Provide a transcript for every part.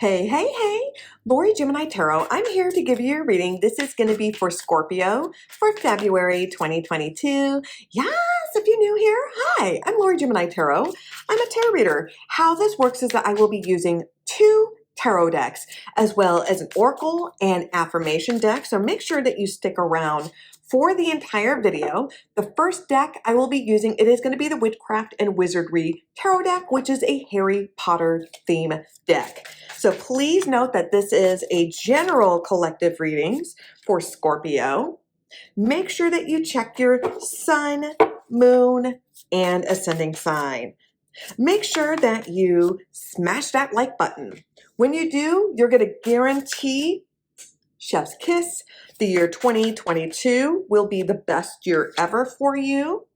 Hey, hey, hey, Lori Gemini Tarot. I'm here to give you a reading. This is going to be for Scorpio for February 2022. Yes, if you're new here, hi, I'm Lori Gemini Tarot. I'm a tarot reader. How this works is that I will be using two tarot decks as well as an oracle and affirmation deck. So make sure that you stick around for the entire video. The first deck I will be using, it is going to be the Witchcraft and Wizardry Tarot deck, which is a Harry Potter theme deck. So please note that this is a general collective readings for Scorpio. Make sure that you check your sun, moon, and ascending sign. Make sure that you smash that like button. When you do, you're going to guarantee chef's kiss. The year 2022 will be the best year ever for you.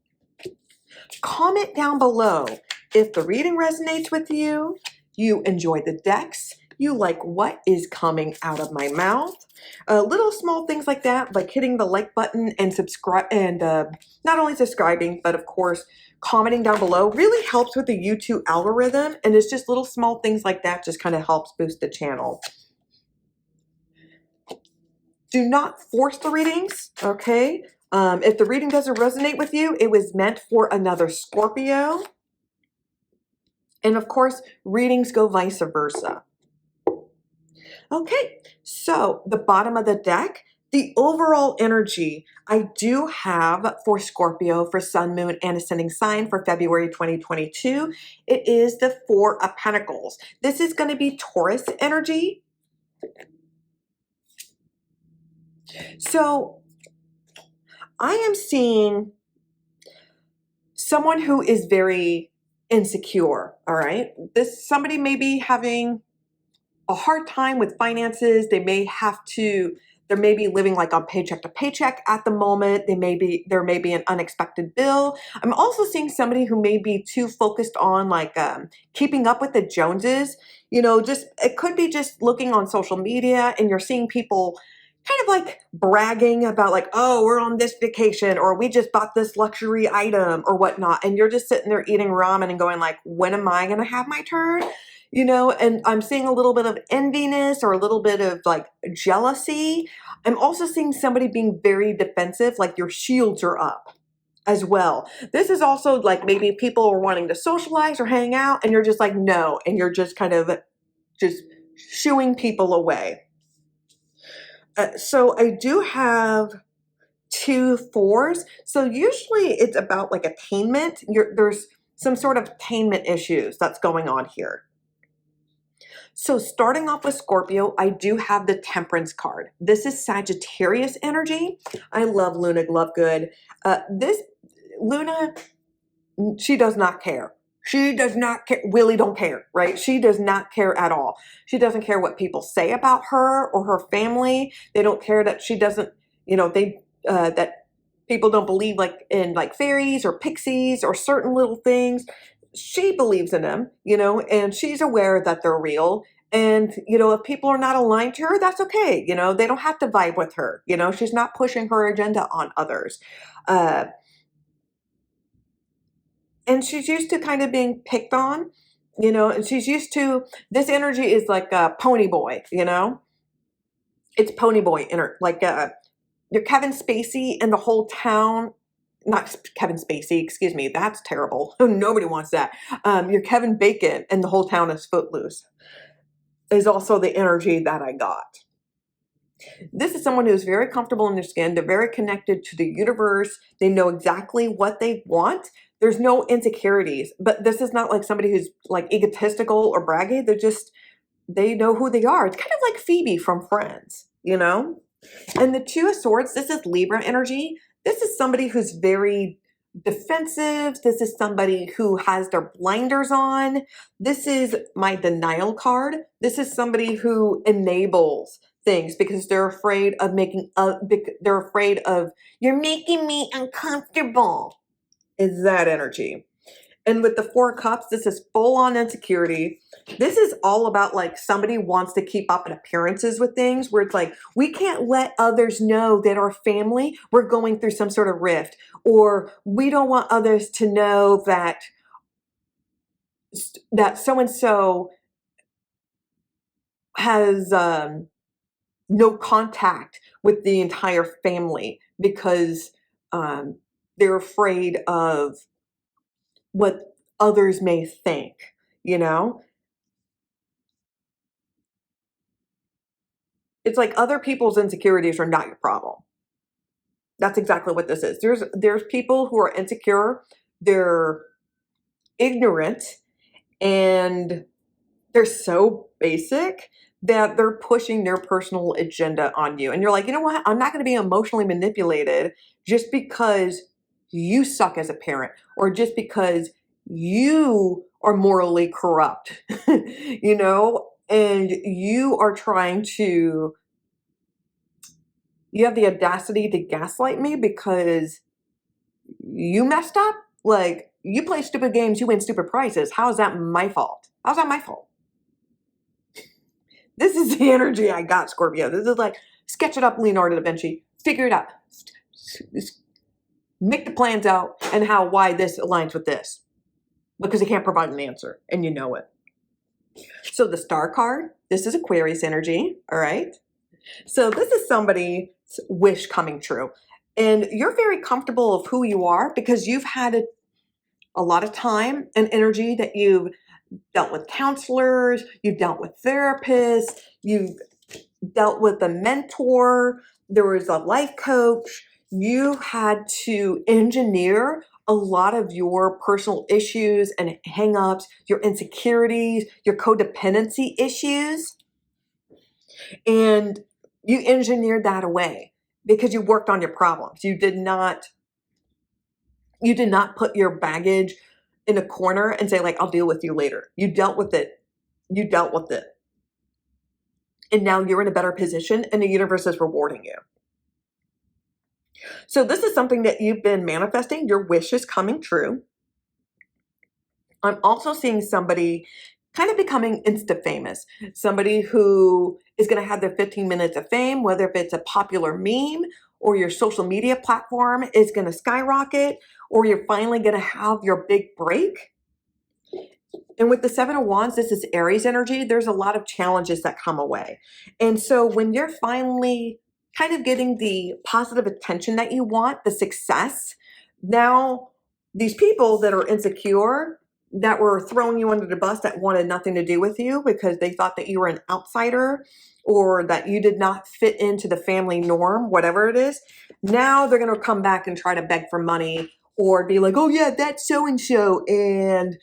Comment down below if the reading resonates with you, you enjoy the decks, you like what is coming out of my mouth. Little small things like that, like hitting the like button and subscribe, and not only subscribing, but of course, commenting down below really helps with the YouTube algorithm. And it's just little small things like that just kind of helps boost the channel. Do not force the readings, okay? If the reading doesn't resonate with you, it was meant for another Scorpio. And of course, readings go vice versa. Okay, so the bottom of the deck, the overall energy I do have for Scorpio, for Sun, Moon, and Ascending sign for February 2022, it is the Four of Pentacles. This is going to be Taurus energy. So I am seeing someone who is very insecure, all right? Somebody may be having a hard time with finances. They're maybe living like on paycheck to paycheck at the moment. There may be an unexpected bill. I'm also seeing somebody who may be too focused on like keeping up with the Joneses. You know, it could be just looking on social media and you're seeing people kind of like bragging about like, oh, we're on this vacation, or we just bought this luxury item or whatnot. And you're just sitting there eating ramen and going like, when am I going to have my turn? You know, and I'm seeing a little bit of enviness or a little bit of like jealousy. I'm also seeing somebody being very defensive, like your shields are up as well. This is also like maybe people are wanting to socialize or hang out and you're just like, no. And you're just kind of just shooing people away. So I do have 2 4s. So usually it's about like attainment. There's some sort of attainment issues that's going on here. So starting off with Scorpio, I do have the Temperance card. This is Sagittarius energy. I love Luna Lovegood. This Luna, she does not care. She does not care, really don't care, right? She does not care at all. She doesn't care what people say about her or her family. They don't care that she doesn't, you know, that people don't believe like in like fairies or pixies or certain little things. She believes in them, you know, and she's aware that they're real. And, you know, if people are not aligned to her, that's okay. You know, they don't have to vibe with her. You know, she's not pushing her agenda on others. And she's used to kind of being picked on, you know, and she's used to, this energy is like a pony boy, you know, it's pony boy, like you're Kevin Spacey and the whole town, not Kevin Spacey, excuse me, that's terrible. Nobody wants that. You're Kevin Bacon and the whole town is footloose is also the energy that I got. This is someone who's very comfortable in their skin. They're very connected to the universe. They know exactly what they want. There's no insecurities, but this is not like somebody who's like egotistical or braggy. They know who they are. It's kind of like Phoebe from Friends, you know? And the Two of Swords, this is Libra energy. This is somebody who's very defensive. This is somebody who has their blinders on. This is my denial card. This is somebody who enables things because they're afraid of you're making me uncomfortable. Is that energy. And with the Four of Cups, this is full on insecurity. This is all about like somebody wants to keep up in appearances with things where it's like, we can't let others know that our family, we're going through some sort of rift, or we don't want others to know that so-and-so has no contact with the entire family because they're afraid of what others may think, you know? It's like other people's insecurities are not your problem. That's exactly what this is. There's people who are insecure, they're ignorant, and they're so basic that they're pushing their personal agenda on you. And you're like, you know what? I'm not going to be emotionally manipulated just because you suck as a parent or just because you are morally corrupt, you know, and you are trying to, you have the audacity to gaslight me because you messed up. Like, you play stupid games, you win stupid prizes. How is that my fault? How's that my fault? This is the energy I got, Scorpio. This is like, sketch it up, Leonardo da Vinci. Figure it out. Make the plans out and why this aligns with this. Because he can't provide an answer, and you know it. So the star card, this is Aquarius energy, all right? So this is somebody's wish coming true. And you're very comfortable of who you are because you've had a lot of time and energy that you've dealt with counselors, you've dealt with therapists, you've dealt with a mentor, there was a life coach. You had to engineer a lot of your personal issues and hangups, your insecurities, your codependency issues, and you engineered that away because you worked on your problems. You did not put your baggage in a corner and say, like, I'll deal with you later. You dealt with it. You dealt with it. And now you're in a better position and the universe is rewarding you. So this is something that you've been manifesting. Your wish is coming true. I'm also seeing somebody kind of becoming insta famous. Somebody who is going to have their 15 minutes of fame, whether if it's a popular meme or your social media platform is going to skyrocket, or you're finally going to have your big break. And with the Seven of Wands, this is Aries energy. There's a lot of challenges that come away. And so when you're finally kind of getting the positive attention that you want, the success, now these people that are insecure, that were throwing you under the bus, that wanted nothing to do with you because they thought that you were an outsider or that you did not fit into the family norm, whatever it is, now they're going to come back and try to beg for money or be like, oh yeah, that's so-and-so. And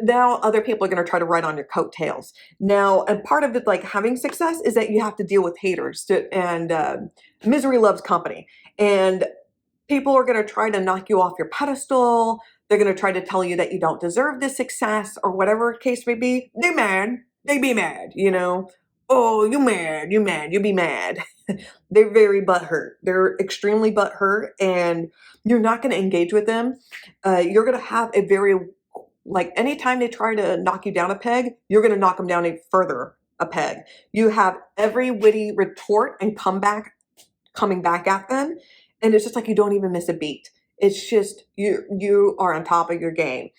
now other people are going to try to ride on your coattails. Now, and part of it, like having success, is that you have to deal with haters and misery loves company. And people are going to try to knock you off your pedestal. They're going to try to tell you that you don't deserve this success or whatever case may be. They're mad. They be mad, you know. Oh, you mad. You mad. You be mad. They're very butthurt. They're extremely butthurt, and you're not going to engage with them. You're going to have a very, like, anytime they try to knock you down a peg, you're going to knock them down a further a peg. You have every witty retort and comeback coming back at them. And it's just like you don't even miss a beat. It's just you are on top of your game.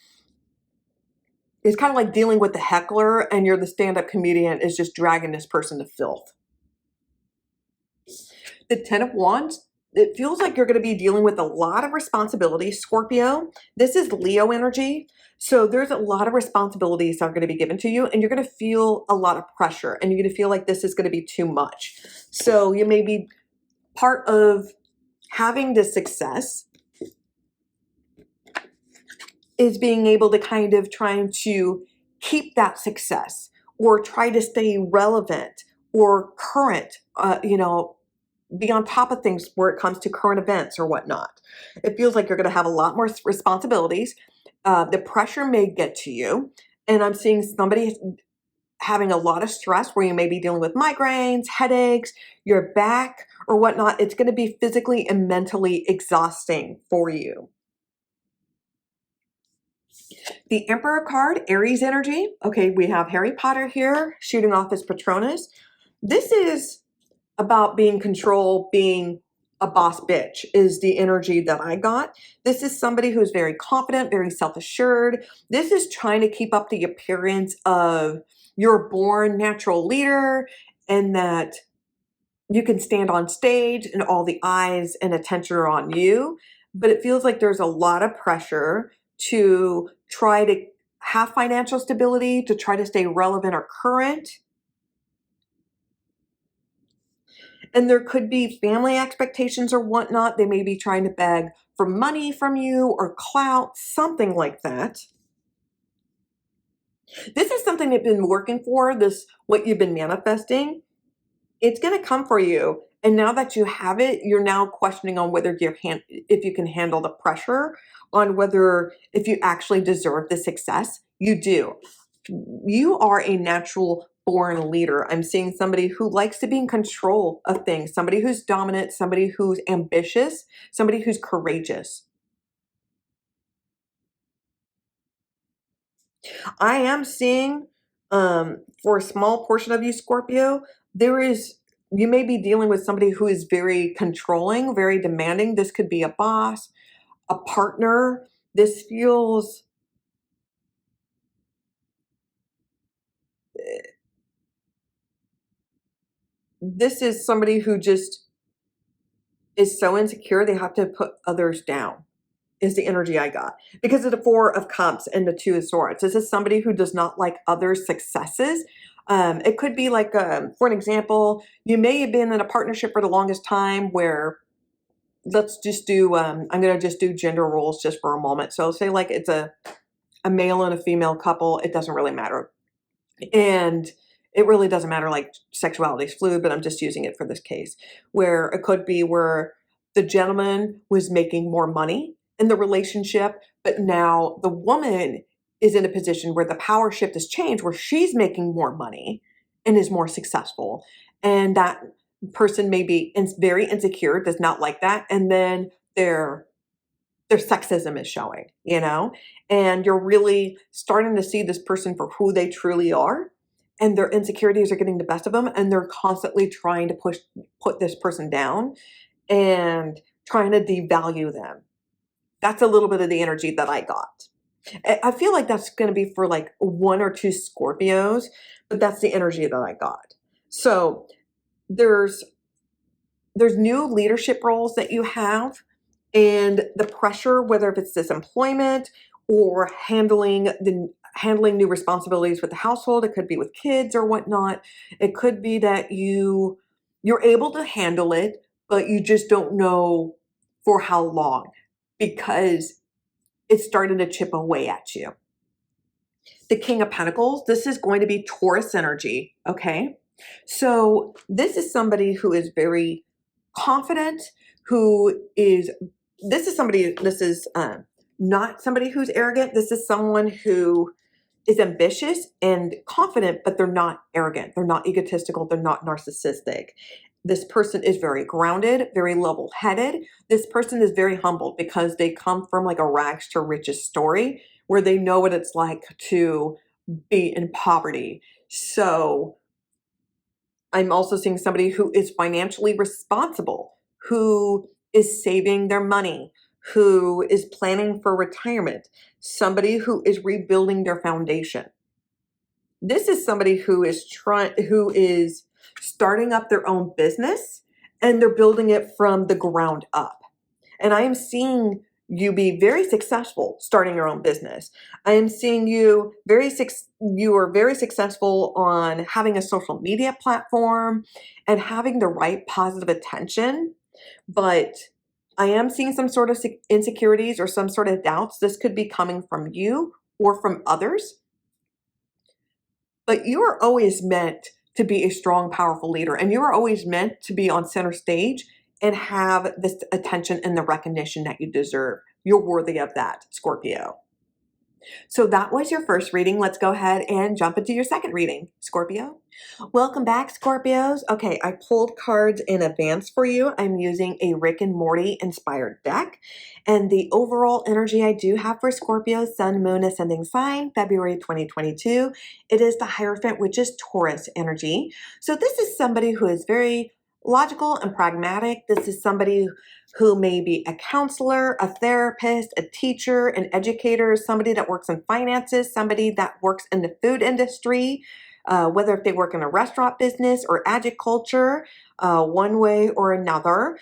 It's kind of like dealing with the heckler and you're the stand-up comedian is just dragging this person to filth. The Ten of Wands, it feels like you're going to be dealing with a lot of responsibilities, Scorpio. This is Leo energy. So there's a lot of responsibilities that are going to be given to you and you're going to feel a lot of pressure and you're going to feel like this is going to be too much. So you may be part of having this success is being able to kind of trying to keep that success or try to stay relevant or current, be on top of things where it comes to current events or whatnot. It feels like you're going to have a lot more responsibilities. The pressure may get to you. And I'm seeing somebody having a lot of stress where you may be dealing with migraines, headaches, your back or whatnot. It's going to be physically and mentally exhausting for you. The Emperor card, Aries energy. Okay, we have Harry Potter here shooting off his Patronus. This is about being control, being a boss bitch is the energy that I got. This is somebody who's very confident, very self-assured. This is trying to keep up the appearance of you're a born natural leader and that you can stand on stage and all the eyes and attention are on you. But it feels like there's a lot of pressure to try to have financial stability, to try to stay relevant or current. And there could be family expectations or whatnot. They may be trying to beg for money from you or clout, something like that. This is something you've been working for, what you've been manifesting. It's going to come for you. And now that you have it, you're now questioning on whether if you can handle the pressure, on whether if you actually deserve the success. You do. You are a natural born leader. I'm seeing somebody who likes to be in control of things, somebody who's dominant, somebody who's ambitious, somebody who's courageous. I am seeing, for a small portion of you, Scorpio, you may be dealing with somebody who is very controlling, very demanding. This could be a boss, a partner. This feels, this is somebody who just is so insecure they have to put others down, is the energy I got. Because of the Four of Cups and the Two of Swords. This is somebody who does not like others' successes. It could be like, for an example, you may have been in a partnership for the longest time where, let's just do, I'm going to just do gender roles just for a moment. So say like it's a male and a female couple. It doesn't really matter. And it really doesn't matter, like sexuality is fluid, but I'm just using it for this case, where it could be where the gentleman was making more money in the relationship, but now the woman is in a position where the power shift has changed, where she's making more money and is more successful. And that person may be very insecure, does not like that. And then their sexism is showing, and you're really starting to see this person for who they truly are, and their insecurities are getting the best of them, and they're constantly trying to put this person down and trying to devalue them. That's a little bit of the energy that I got. I feel like that's going to be for like one or two Scorpios, but that's the energy that I got. So there's new leadership roles that you have, and the pressure, whether if it's this employment or handling new responsibilities with the household, it could be with kids or whatnot. It could be that you're able to handle it, but you just don't know for how long, because it's starting to chip away at you. The King of Pentacles, this is going to be Taurus energy, okay? So this is somebody who is very confident, this is not somebody who's arrogant. This is someone who is ambitious and confident, but they're not arrogant. They're not egotistical. They're not narcissistic. This person is very grounded, very level-headed. This person is very humbled because they come from like a rags to riches story where they know what it's like to be in poverty. So I'm also seeing somebody who is financially responsible, who is saving their money, who is planning for retirement, somebody who is rebuilding their foundation. This is somebody who is starting up their own business, and they're building it from the ground up. And I am seeing you be very successful starting your own business. I am seeing you you are very successful on having a social media platform and having the right positive attention. But I am seeing some sort of insecurities or some sort of doubts. This could be coming from you or from others. But you are always meant to be a strong, powerful leader. And you are always meant to be on center stage and have this attention and the recognition that you deserve. You're worthy of that, Scorpio. So that was your first reading. Let's go ahead and jump into your second reading, Scorpio. Welcome back, Scorpios. Okay, I pulled cards in advance for you. I'm using a Rick and Morty inspired deck. And the overall energy I do have for Scorpio, Sun, Moon, Ascending Sign, February 2022, it is the Hierophant, which is Taurus energy. So this is somebody who is very logical and pragmatic. This is somebody who may be a counselor, a therapist, a teacher, an educator, somebody that works in finances, somebody that works in the food industry. whether if they work in a restaurant business or agriculture, one way or another.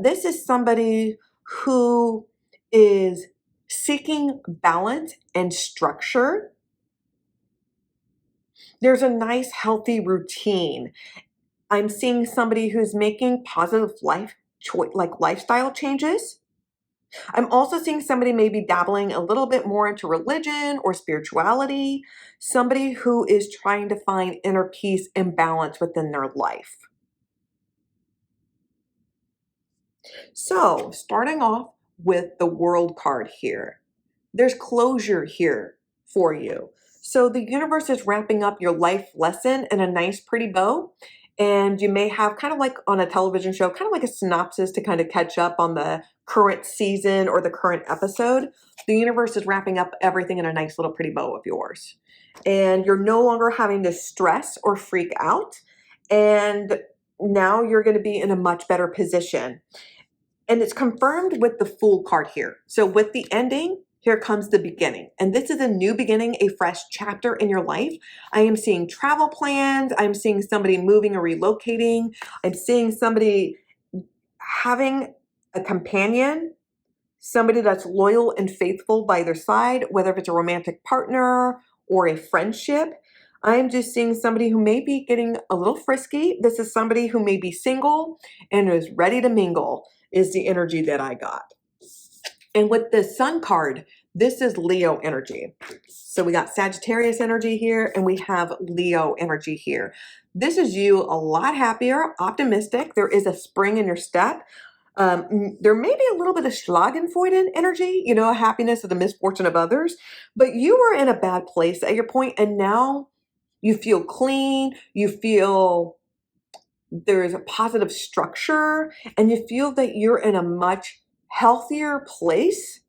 This is somebody who is seeking balance and structure. There's a nice, healthy routine. I'm seeing somebody who's making positive lifestyle changes. I'm also seeing somebody maybe dabbling a little bit more into religion or spirituality, somebody who is trying to find inner peace and balance within their life. So, starting off with the World card here, there's closure here for you. So, the universe is wrapping up your life lesson in a nice, pretty bow. And you may have kind of like on a television show, kind of like a synopsis to kind of catch up on the current season or the current episode. The universe is wrapping up everything in a nice little pretty bow of yours. And you're no longer having to stress or freak out. And now you're going to be in a much better position. And it's confirmed with the Fool card here. So with the ending, here comes the beginning. And this is a new beginning, a fresh chapter in your life. I am seeing travel plans. I'm seeing somebody moving or relocating. I'm seeing somebody having a companion, somebody that's loyal and faithful by their side, whether if it's a romantic partner or a friendship. I'm just seeing somebody who may be getting a little frisky. This is somebody who may be single and is ready to mingle, is the energy that I got. And with the Sun card, this is Leo energy. So we got Sagittarius energy here and we have Leo energy here. This is you a lot happier, optimistic. There is a spring in your step. There may be a little bit of Schlagenfreude energy, you know, happiness at the misfortune of others, but you were in a bad place at your point and now you feel clean, you feel there's a positive structure, and you feel that you're in a much healthier place.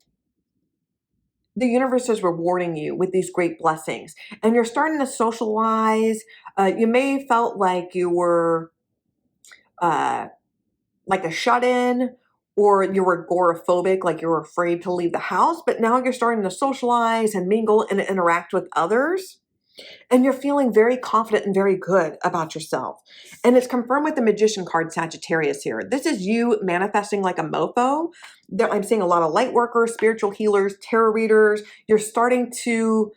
The universe is rewarding you with these great blessings, and you're starting to socialize. You may have felt like you were like a shut-in, or you were agoraphobic, like you were afraid to leave the house, but now you're starting to socialize and mingle and interact with others. And you're feeling very confident and very good about yourself. And it's confirmed with the Magician card, Sagittarius here. This is you manifesting like a mofo. I'm seeing a lot of light workers, spiritual healers, tarot readers. You're starting to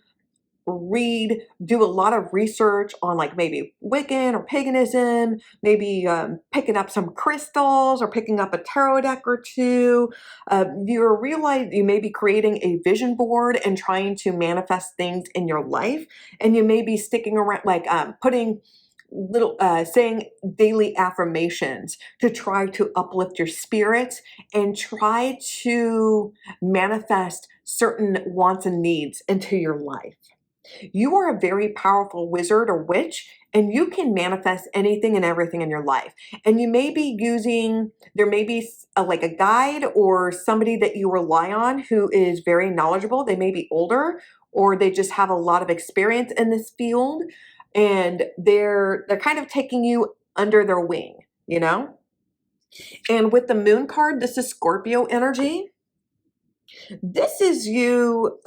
do a lot of research on like maybe Wiccan or paganism, maybe picking up some crystals or picking up a tarot deck or two. You realize you may be creating a vision board and trying to manifest things in your life. And you may be sticking around, like putting saying daily affirmations to try to uplift your spirits and try to manifest certain wants and needs into your life. You are a very powerful wizard or witch, and you can manifest anything and everything in your life. And you may be there may be like a guide or somebody that you rely on who is very knowledgeable. They may be older or they just have a lot of experience in this field, and they're kind of taking you under their wing, you know? And with the Moon card, this is Scorpio energy. This is you.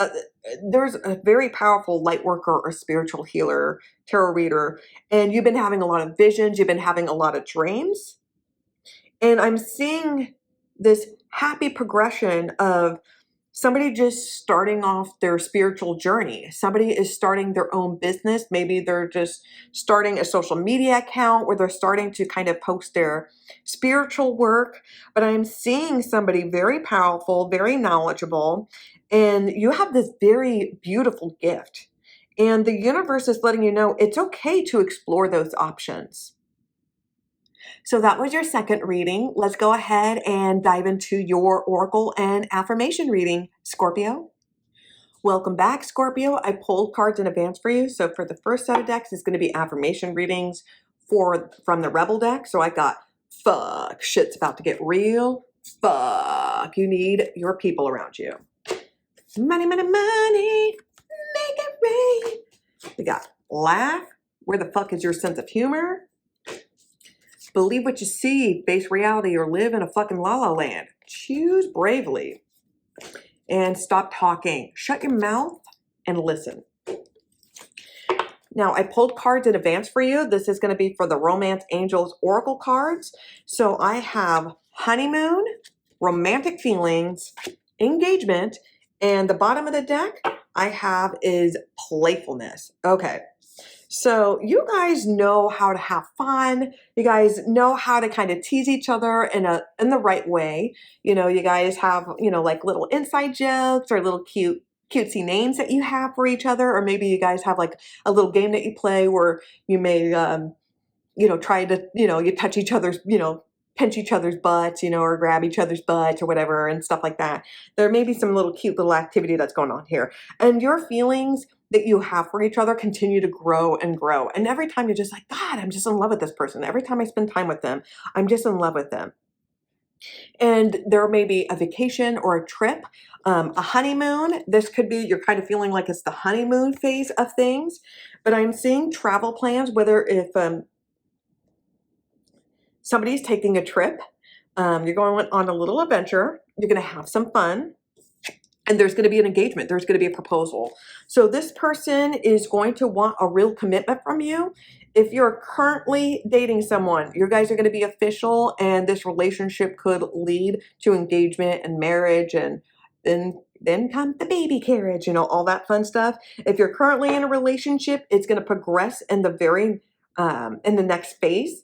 There's a very powerful light worker or spiritual healer, tarot reader, and you've been having a lot of visions. You've been having a lot of dreams. And I'm seeing this happy progression of somebody just starting off their spiritual journey. Somebody is starting their own business. Maybe they're just starting a social media account where they're starting to kind of post their spiritual work. But I'm seeing somebody very powerful, very knowledgeable, and you have this very beautiful gift. And the universe is letting you know it's okay to explore those options. So that was your second reading. Let's go ahead and dive into your oracle and affirmation reading, Scorpio. Welcome back, Scorpio. I pulled cards in advance for you. So for the first set of decks, it's going to be affirmation readings from the Rebel deck. So I got fuck, shit's about to get real. Fuck, you need your people around you. Money, money, money, make it rain. We got laugh. Where the fuck is your sense of humor? Believe what you see, face reality, or live in a fucking la-la land. Choose bravely. And stop talking. Shut your mouth and listen. Now, I pulled cards in advance for you. This is going to be for the Romance Angels Oracle cards. So I have honeymoon, romantic feelings, engagement, and the bottom of the deck I have is playfulness. Okay. So you guys know how to have fun. You guys know how to kind of tease each other in the right way. You know, you guys have, you know, like little inside jokes or little cutesy names that you have for each other, or maybe you guys have like a little game that you play where you may you know, try to, you know, you touch each other's, you know, pinch each other's butts, you know, or grab each other's butts or whatever and stuff like that. There may be some little cute little activity that's going on here. And your feelings that you have for each other continue to grow and grow. And every time you're just like, God, I'm just in love with this person. Every time I spend time with them, I'm just in love with them. And there may be a vacation or a trip, a honeymoon. This could be, you're kind of feeling like it's the honeymoon phase of things. But I'm seeing travel plans, whether if somebody's taking a trip, you're going on a little adventure, you're going to have some fun, and there's going to be an engagement, there's going to be a proposal. So this person is going to want a real commitment from you. If you're currently dating someone, you guys are going to be official, and this relationship could lead to engagement and marriage, and then comes the baby carriage, you know, all that fun stuff. If you're currently in a relationship, it's going to progress in the next phase.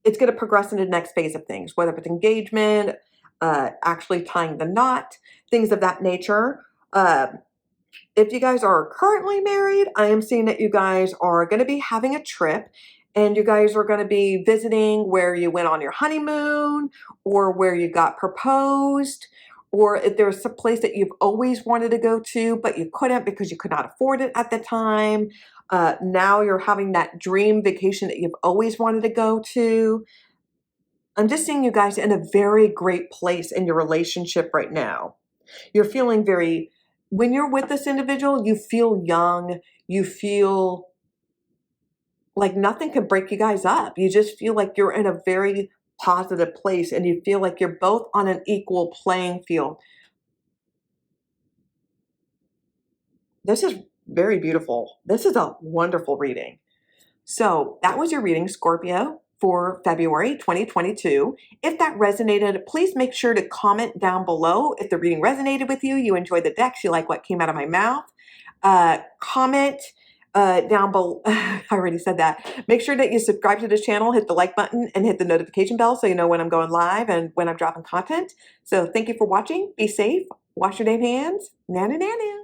It's going to progress into the next phase of things, whether it's engagement, actually tying the knot, things of that nature. If you guys are currently married, I am seeing that you guys are going to be having a trip, and you guys are going to be visiting where you went on your honeymoon, or where you got proposed, or if there's a place that you've always wanted to go to, but you couldn't because you could not afford it at the time. Now you're having that dream vacation that you've always wanted to go to. I'm just seeing you guys in a very great place in your relationship right now. You're feeling when you're with this individual, you feel young. You feel like nothing can break you guys up. You just feel like you're in a very positive place, and you feel like you're both on an equal playing field. This is very beautiful. This is a wonderful reading. So that was your reading, Scorpio, for February 2022. If that resonated, please make sure to comment down below if the reading resonated with you, you enjoyed the decks, you like what came out of my mouth. Comment down below. I already said that. Make sure that you subscribe to this channel, hit the like button, and hit the notification bell so you know when I'm going live and when I'm dropping content. So thank you for watching. Be safe. Wash your damn hands. Nana nana.